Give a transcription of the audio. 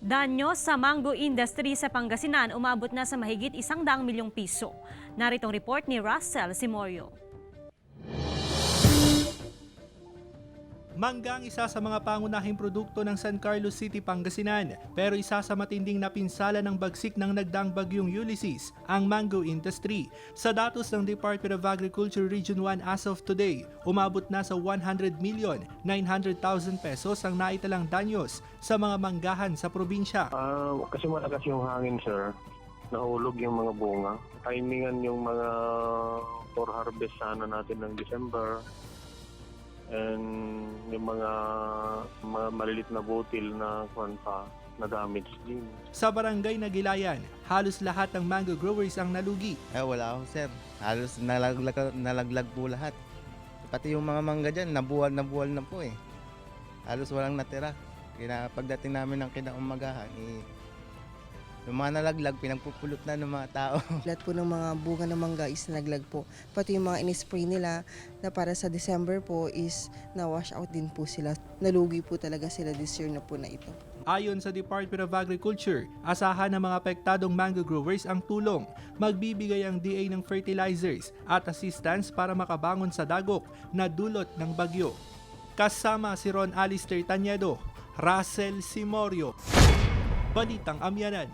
Danyo sa mango industry sa Pangasinan umabot na sa mahigit 100 milyong piso. Naritong report ni Russell Simorio. Mangga ang isa sa mga pangunahing produkto ng San Carlos City, Pangasinan. Pero isa sa matinding napinsala ng bagsik ng nagdaang bagyong Ulysses, ang mango industry. Sa datos ng Department of Agriculture Region 1 as of today, umabot na sa 100,900,000 pesos ang naitalang danyos sa mga manggahan sa probinsya. Kasi malakas yung hangin, sir. Nahulog yung mga bunga. Timingan yung mga for harvest sana natin ng December. And yung mga malilit na butil na na damage din. Sa barangay Nagilayan, halos lahat ng mango growers ang nalugi. Wala ako, sir. Halos nalaglag po lahat. Pati yung mga mangga dyan, nabuwal na po eh. Halos walang natira. Kaya pagdating namin ng kinaumagahan, yung mga nalaglag, pinagpupulot na ng mga tao. Lahat po ng mga bunga ng mangga is nalaglag po. Pati yung mga in-spray nila na para sa December po is na-wash out din po sila. Nalugi po talaga sila this year na po na ito. Ayon sa Department of Agriculture, asahan ng mga apektadong mango growers ang tulong. Magbibigay ang DA ng fertilizers at assistance para makabangon sa dagok na dulot ng bagyo. Kasama si Ron Alister Tañedo, Russell Simorio, Balitang Amyanan.